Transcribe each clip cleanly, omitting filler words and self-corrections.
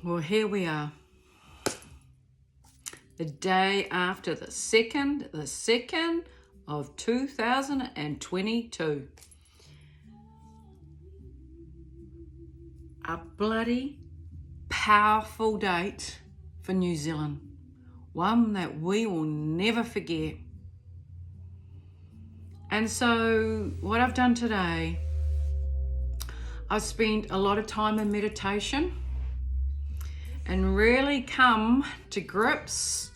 Well, here we are. The day after the second of 2022. A bloody powerful date for New Zealand. One that we will never forget. And so what I've done today, I've spent a lot of time in meditation and really come to grips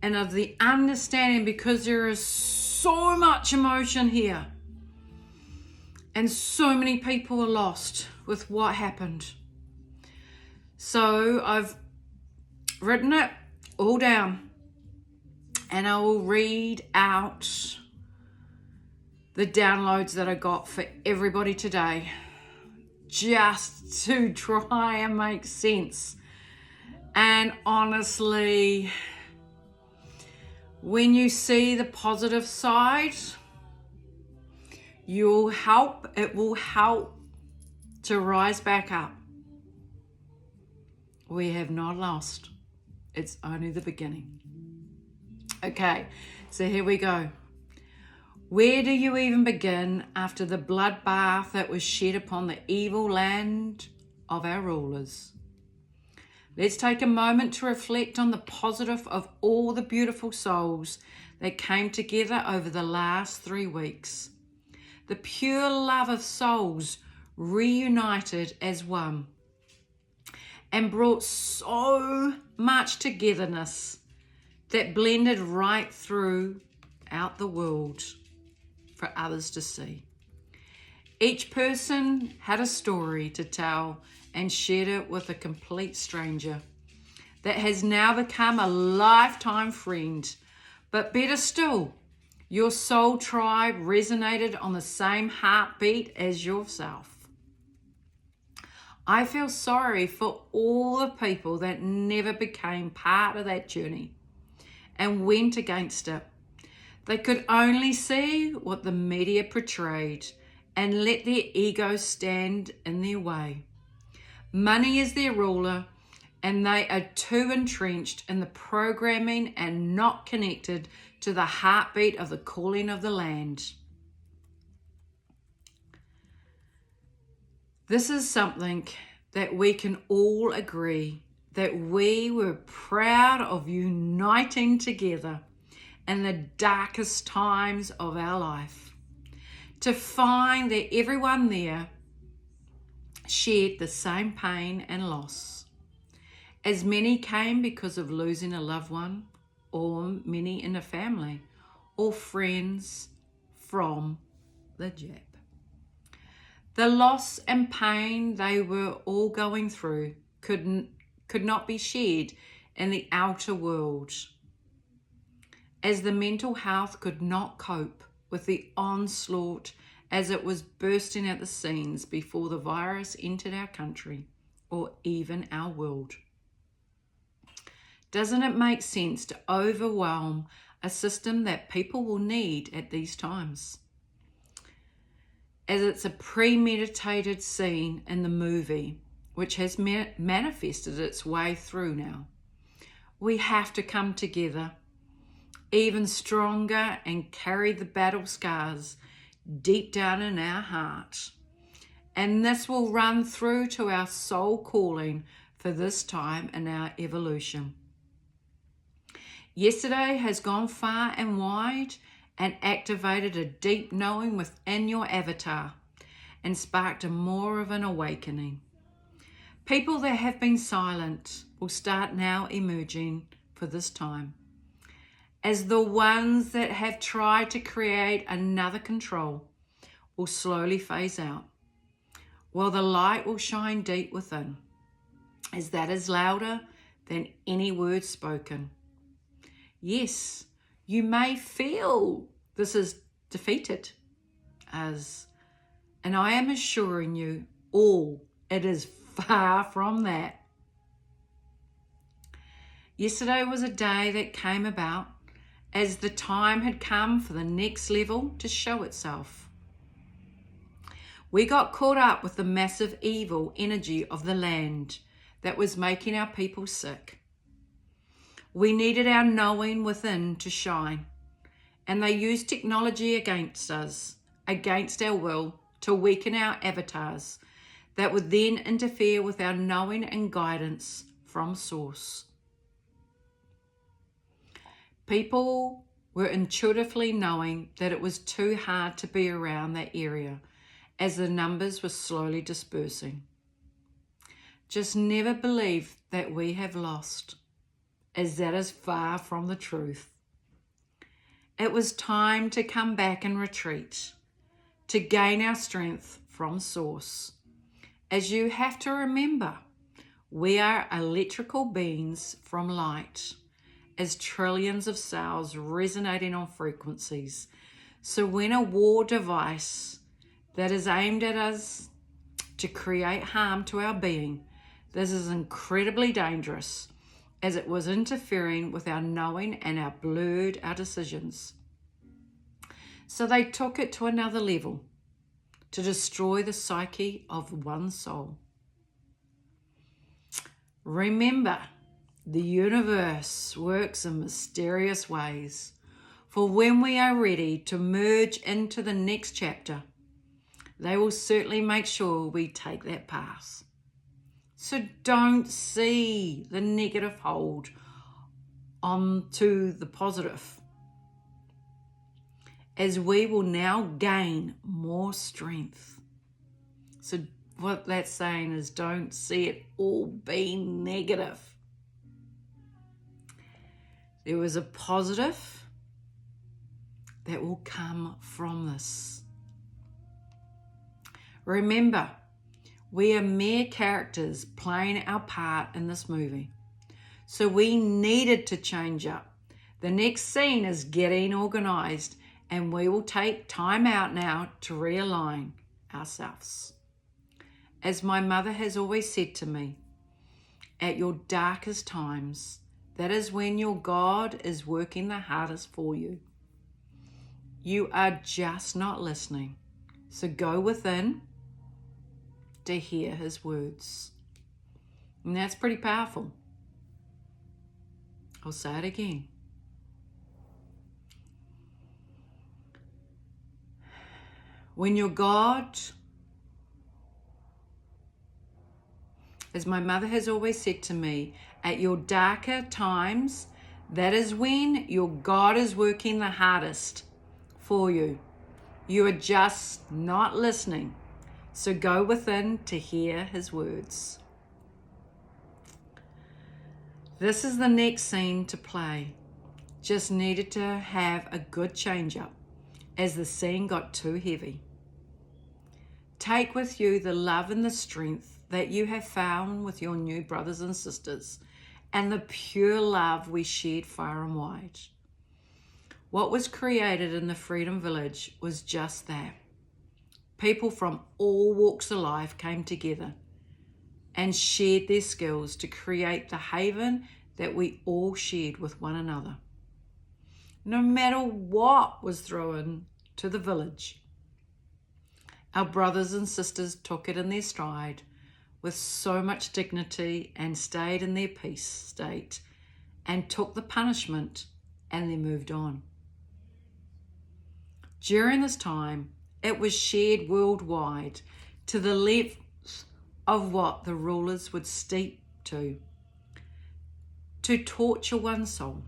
and of the understanding, because there is so much emotion here and so many people are lost with what happened. So I've written it all down and I will read out the downloads that I got for everybody today, just to try and make sense. And honestly, when you see the positive side, it will help to rise back up. We have not lost. It's only the beginning. Okay, so here we go. Where do you even begin after the bloodbath that was shed upon the evil land of our rulers? Let's take a moment to reflect on the positive of all the beautiful souls that came together over the last 3 weeks. The pure love of souls reunited as one and brought so much togetherness that blended right throughout the world for others to see. Each person had a story to tell and shared it with a complete stranger that has now become a lifetime friend. But better still, your soul tribe resonated on the same heartbeat as yourself. I feel sorry for all the people that never became part of that journey and went against it. They could only see what the media portrayed and let their egos stand in their way. Money is their ruler, and they are too entrenched in the programming and not connected to the heartbeat of the calling of the land. This is something that we can all agree that we were proud of uniting together in the darkest times of our life, to find that everyone there shared the same pain and loss. As many came because of losing a loved one, or many in a family, or friends from the jab. The loss and pain they were all going through could not be shared in the outer world, as the mental health could not cope with the onslaught as it was bursting at the seams before the virus entered our country or even our world. Doesn't it make sense to overwhelm a system that people will need at these times? As it's a premeditated scene in the movie, which has manifested its way through now. We have to come together even stronger and carry the battle scars deep down in our heart. And this will run through to our soul calling for this time in our evolution. Yesterday has gone far and wide and activated a deep knowing within your avatar and sparked a more of an awakening. People that have been silent will start now emerging for this time, as the ones that have tried to create another control will slowly phase out, while the light will shine deep within, as that is louder than any word spoken. Yes, you may feel this is defeated, and I am assuring you all, it is far from that. Yesterday was a day that came about as the time had come for the next level to show itself. We got caught up with the massive evil energy of the land that was making our people sick. We needed our knowing within to shine, and they used technology against us, against our will, to weaken our avatars that would then interfere with our knowing and guidance from source. People were intuitively knowing that it was too hard to be around that area as the numbers were slowly dispersing. Just never believe that we have lost, as that is far from the truth. It was time to come back and retreat, to gain our strength from source. As you have to remember, we are electrical beings from light, as trillions of cells resonating on frequencies. So when a war device that is aimed at us to create harm to our being, this is incredibly dangerous, as it was interfering with our knowing and blurred our decisions. So they took it to another level, to destroy the psyche of one soul. Remember, the universe works in mysterious ways, for when we are ready to merge into the next chapter, they will certainly make sure we take that path. So don't see the negative hold onto the positive, as we will now gain more strength. So what that's saying is, don't see it all being negative. There is a positive that will come from this. Remember, we are mere characters playing our part in this movie. So we needed to change up. The next scene is getting organized, and we will take time out now to realign ourselves. As my mother has always said to me, at your darkest times, that is when your God is working the hardest for you. You are just not listening. So go within to hear his words. And that's pretty powerful. I'll say it again. When your God, as my mother has always said to me, at your darker times, that is when your God is working the hardest for you. You are just not listening. So go within to hear his words. This is the next scene to play. Just needed to have a good change up as the scene got too heavy. Take with you the love and the strength that you have found with your new brothers and sisters, and the pure love we shared far and wide. What was created in the Freedom Village was just that. People from all walks of life came together and shared their skills to create the haven that we all shared with one another. No matter what was thrown to the village, our brothers and sisters took it in their stride with so much dignity and stayed in their peace state and took the punishment, and they moved on. During this time, it was shared worldwide to the length of what the rulers would stoop to torture one soul.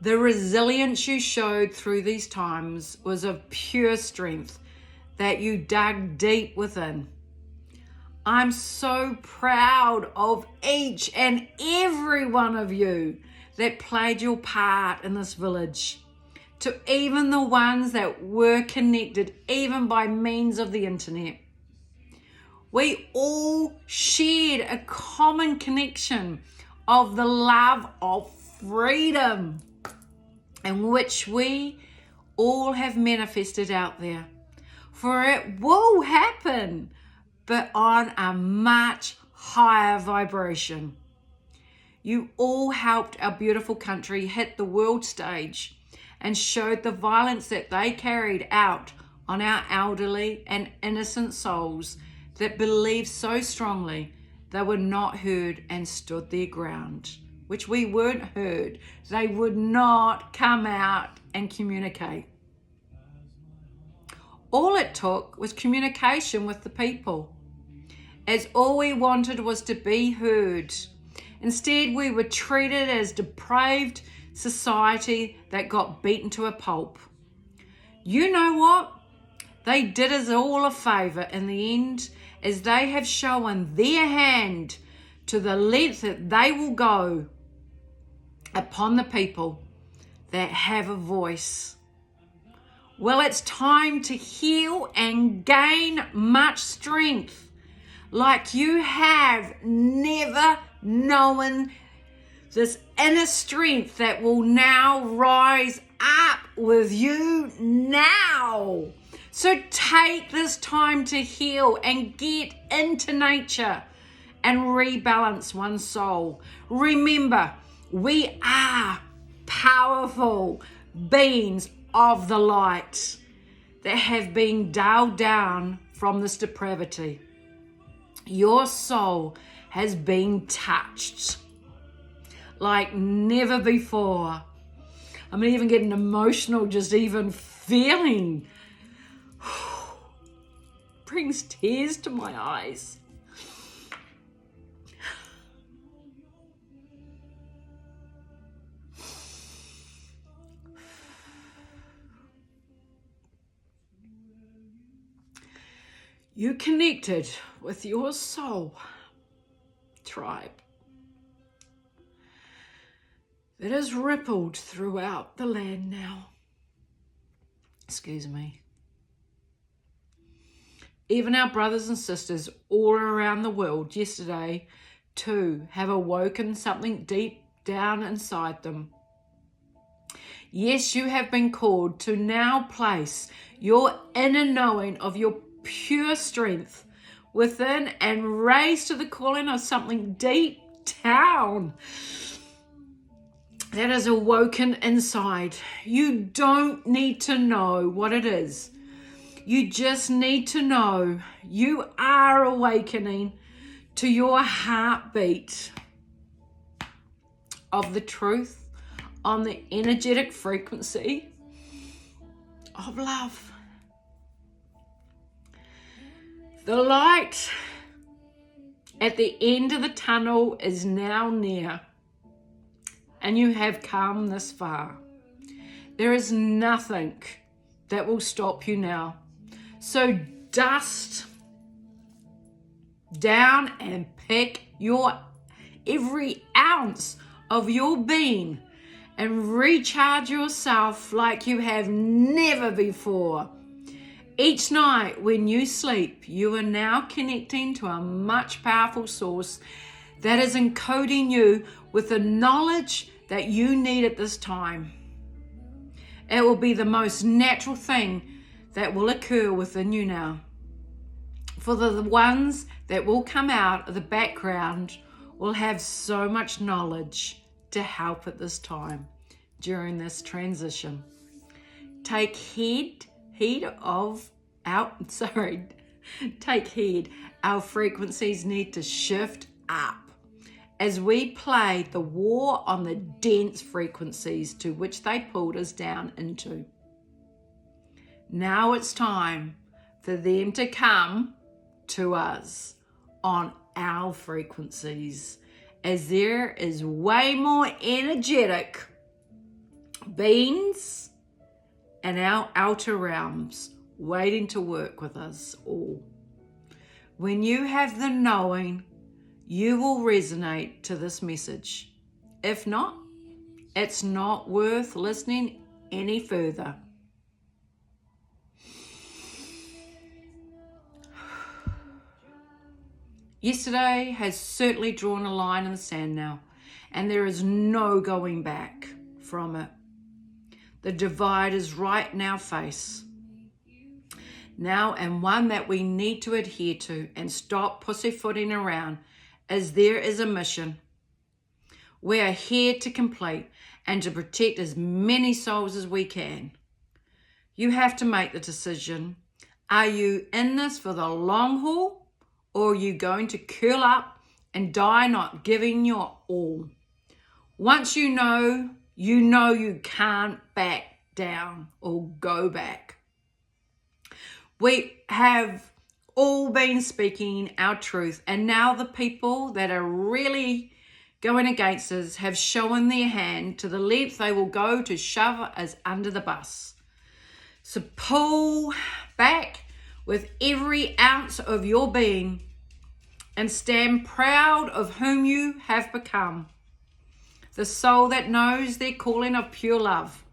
The resilience you showed through these times was of pure strength that you dug deep within. I'm so proud of each and every one of you that played your part in this village, to even the ones that were connected, even by means of the internet. We all shared a common connection of the love of freedom, in which we all have manifested out there. For it will happen, but on a much higher vibration. You all helped our beautiful country hit the world stage and showed the violence that they carried out on our elderly and innocent souls that believed so strongly they were not heard and stood their ground, which we weren't heard. They would not come out and communicate. All it took was communication with the people, as all we wanted was to be heard. Instead, we were treated as depraved society that got beaten to a pulp. You know what? They did us all a favour in the end, as they have shown their hand to the length that they will go upon the people that have a voice. Well, it's time to heal and gain much strength like you have never known, this inner strength that will now rise up with you now. So take this time to heal and get into nature and rebalance one's soul. Remember, we are powerful beings of the light that have been dialed down from this depravity. Your soul has been touched like never before. I'm even getting emotional just even feeling. Brings tears to my eyes. You connected with your soul tribe that has rippled throughout the land now. Excuse me. Even our brothers and sisters all around the world yesterday too have awoken something deep down inside them. Yes, you have been called to now place your inner knowing of your pure strength within and raise to the calling of something deep down that is awoken inside. You don't need to know what it is. You just need to know you are awakening to your heartbeat of the truth on the energetic frequency of love. The light at the end of the tunnel is now near, and you have come this far. There is nothing that will stop you now. So dust down and pick your every ounce of your being and recharge yourself like you have never before. Each night when you sleep, you are now connecting to a much powerful source that is encoding you with the knowledge that you need at this time. It will be the most natural thing that will occur within you now. For the ones that will come out of the background will have so much knowledge to help at this time during this transition. Take heed. Our frequencies need to shift up as we play the war on the dense frequencies to which they pulled us down into. Now it's time for them to come to us on our frequencies, as there is way more energetic beings and our outer realms waiting to work with us all. When you have the knowing, you will resonate to this message. If not, it's not worth listening any further. Yesterday has certainly drawn a line in the sand now, and there is no going back from it. The divide is right in our face now, and one that we need to adhere to and stop pussyfooting around, as there is a mission. We are here to complete and to protect as many souls as we can. You have to make the decision. Are you in this for the long haul, or are you going to curl up and die not giving your all? Once you know you can't back down or go back. We have all been speaking our truth, and now the people that are really going against us have shown their hand to the length they will go to shove us under the bus. So pull back with every ounce of your being and stand proud of whom you have become. The soul that knows their calling of pure love,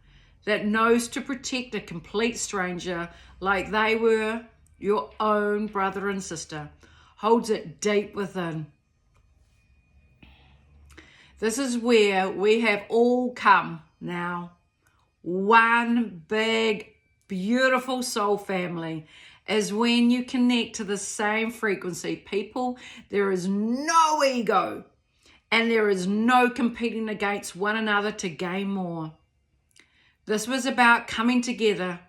that knows to protect a complete stranger like they were your own brother and sister, holds it deep within. This is where we have all come now. One big, beautiful soul family is when you connect to the same frequency. People, there is no ego and there is no competing against one another to gain more. This was about coming together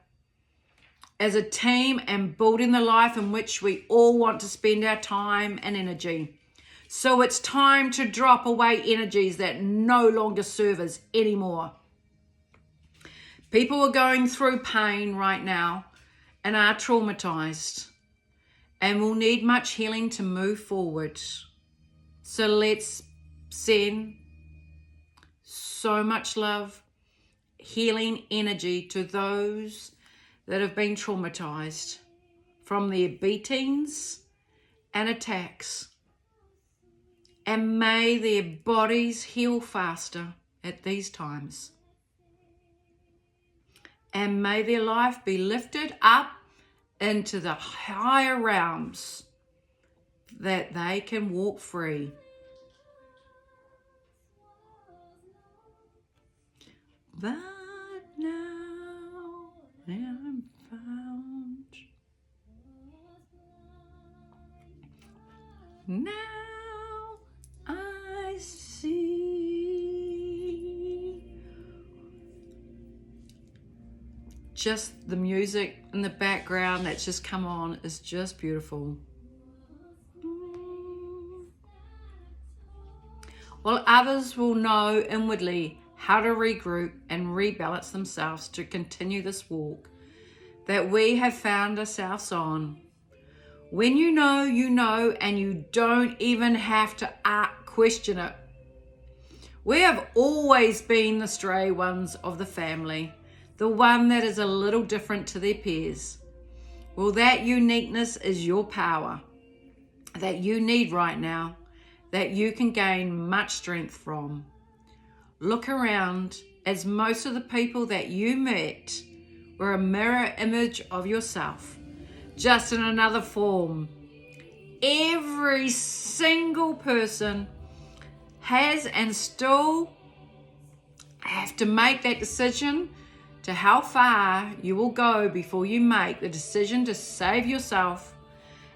as a team and building the life in which we all want to spend our time and energy. So it's time to drop away energies that no longer serve us anymore. People are going through pain right now and are traumatized and will need much healing to move forward. So let's send so much love, healing energy to those that have been traumatized from their beatings and attacks. And may their bodies heal faster at these times. And may their life be lifted up into the higher realms that they can walk free. But now I'm found. Now I see. Just the music in the background that's just come on is just beautiful. While others will know inwardly how to regroup and rebalance themselves to continue this walk that we have found ourselves on. When you know, and you don't even have to question it. We have always been the stray ones of the family, the one that is a little different to their peers. Well, that uniqueness is your power that you need right now, that you can gain much strength from. Look around, as most of the people that you met were a mirror image of yourself, just in another form. Every single person has and still have to make that decision to how far you will go before you make the decision to save yourself.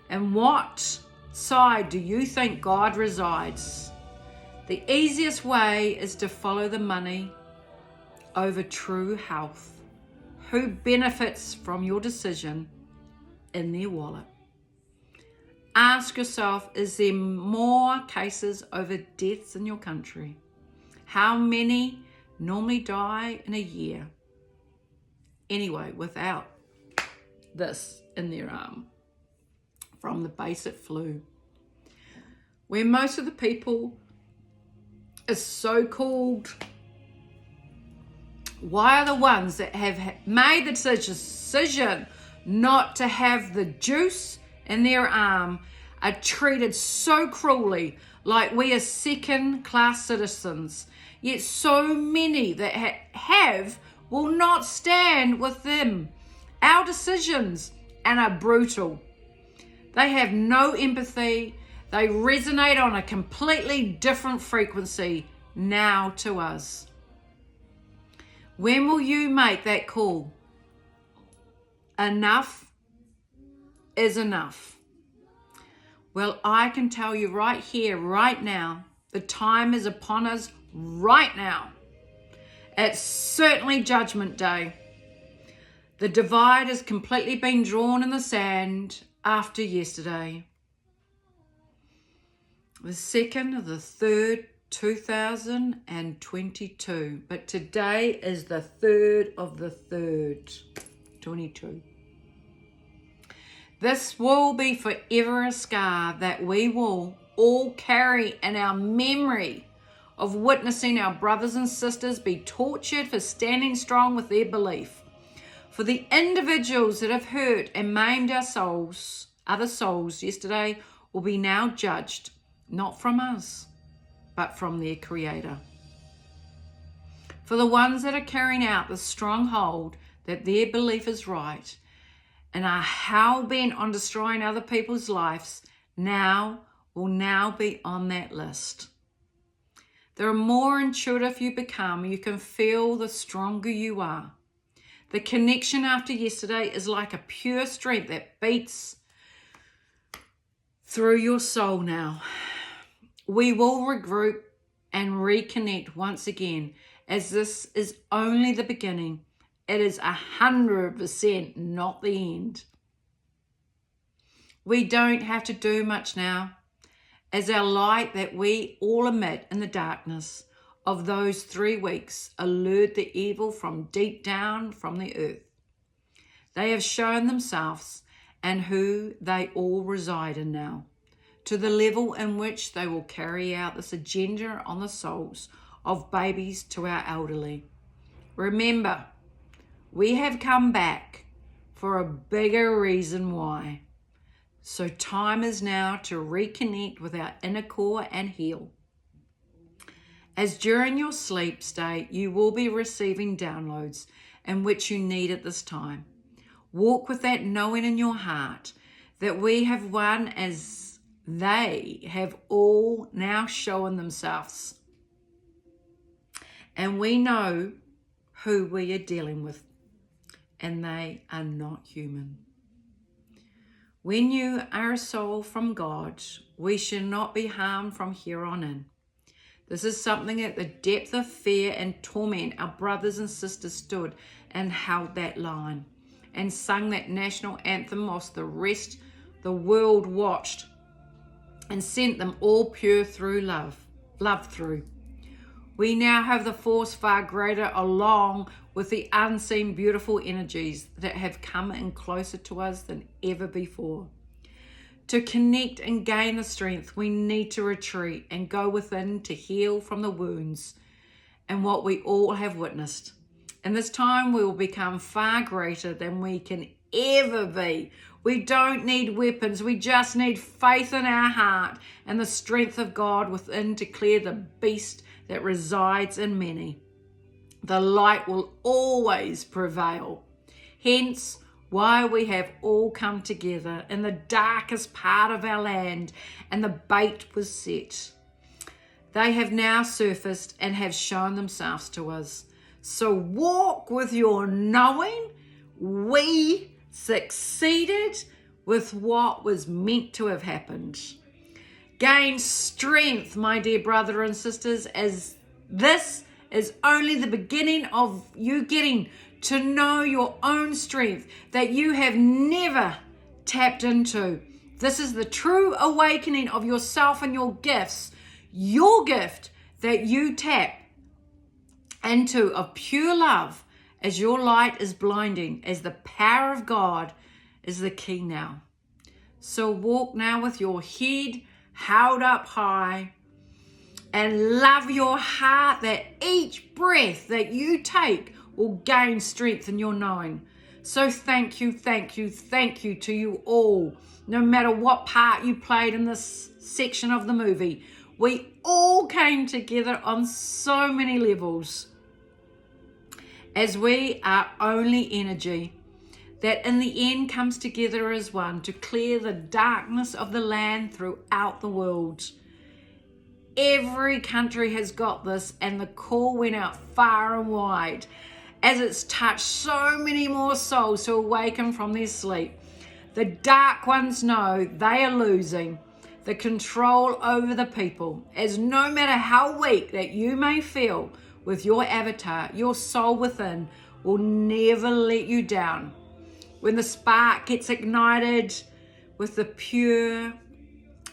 And what side do you think God resides? The easiest way is to follow the money over true health. Who benefits from your decision in their wallet? Ask yourself, is there more cases over deaths in your country? How many normally die in a year? Anyway, without this in their arm, from the basic flu, where most of the people is so-called, why are the ones that have made the decision not to have the juice in their arm are treated so cruelly, like we are second-class citizens, yet so many that have will not stand with them. Our decisions and are brutal. They have no empathy. They resonate on a completely different frequency now to us. When will you make that call? Enough is enough. Well, I can tell you right here, right now, the time is upon us right now. It's certainly Judgment Day. The divide has completely been drawn in the sand after yesterday. the 2nd of the 3rd, 2022. But today is the 3rd of the 3rd, 22. This will be forever a scar that we will all carry in our memory of witnessing our brothers and sisters be tortured for standing strong with their belief. For the individuals that have hurt and maimed our souls, other souls yesterday, will be now judged, not from us, but from their Creator. For the ones that are carrying out the stronghold that their belief is right and are hell-bent on destroying other people's lives, will now be on that list. The more intuitive you become, you can feel the stronger you are. The connection after yesterday is like a pure strength that beats through your soul now. We will regroup and reconnect once again, as this is only the beginning. It is 100% not the end. We don't have to do much now, as our light that we all emit in the darkness of those 3 weeks allured the evil from deep down from the earth. They have shown themselves and who they all reside in now, to the level in which they will carry out this agenda on the souls of babies to our elderly. Remember, we have come back for a bigger reason why. So time is now to reconnect with our inner core and heal. As during your sleep state, you will be receiving downloads in which you need at this time. Walk with that knowing in your heart that we have won, as they have all now shown themselves. And we know who we are dealing with, and they are not human. When you are a soul from God, we shall not be harmed from here on in. This is something at the depth of fear and torment our brothers and sisters stood and held that line and sung that national anthem whilst the world watched, and sent them all pure through love through. We now have the force far greater, along with the unseen beautiful energies that have come in closer to us than ever before. To connect and gain the strength, we need to retreat and go within to heal from the wounds and what we all have witnessed. And this time we will become far greater than we can ever be. We don't need weapons. We just need faith in our heart and the strength of God within to clear the beast that resides in many. The light will always prevail. Hence, why we have all come together in the darkest part of our land, and the bait was set. They have now surfaced and have shown themselves to us. So walk with your knowing we succeeded with what was meant to have happened. Gain strength, my dear brother and sisters, as this is only the beginning of you getting to know your own strength that you have never tapped into. This is the true awakening of yourself and your gifts, your gift that you tap into of pure love as your light is blinding, as the power of God is the key now. So walk now with your head held up high and love your heart that each breath that you take will gain strength in your knowing. So thank you to you all. No matter what part you played in this section of the movie, we all came together on so many levels, as we are only energy that in the end comes together as one to clear the darkness of the land throughout the world. Every country has got this, and the call went out far and wide as it's touched so many more souls to awaken from their sleep. The dark ones know they are losing the control over the people, as no matter how weak that you may feel with your avatar, your soul within will never let you down. When the spark gets ignited with the pure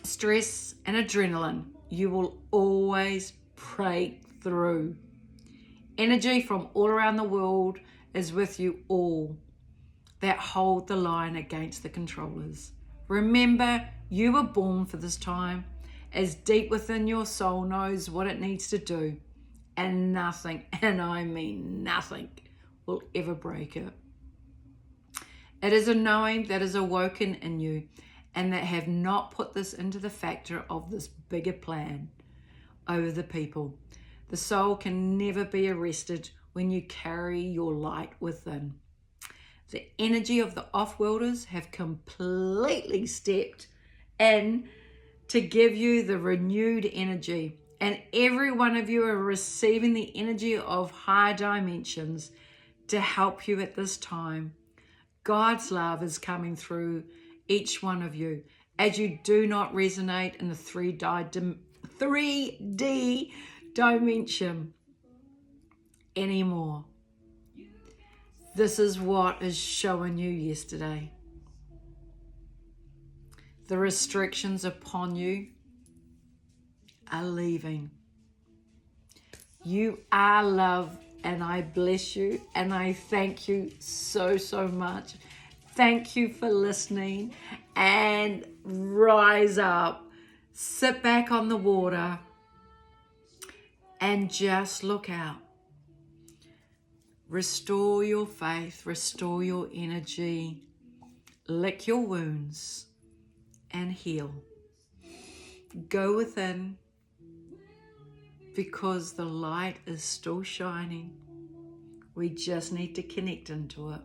stress and adrenaline, you will always break through. Energy from all around the world is with you all that hold the line against the controllers. Remember, you were born for this time, as deep within your soul knows what it needs to do, and nothing, and I mean nothing, will ever break it. It is a knowing that is awoken in you and that have not put this into the factor of this bigger plan over the people. The soul can never be arrested when you carry your light within. The energy of the off-worlders have completely stepped in to give you the renewed energy, and every one of you are receiving the energy of higher dimensions to help you at this time. God's love is coming through each one of you as you do not resonate in the 3D dimension anymore. This is what is showing you yesterday. The restrictions upon you are leaving. You are love, and I bless you, and I thank you so, so much. Thank you for listening, and rise up. Sit back on the water and just look out. Restore your faith, restore your energy, lick your wounds, and heal. Go within, because the light is still shining. We just need to connect into it.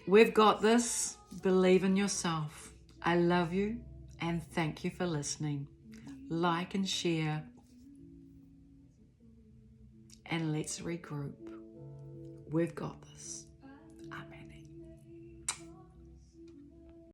We've got this. Believe in yourself. I love you, and thank you for listening. Like and share, and let's regroup. We've got this.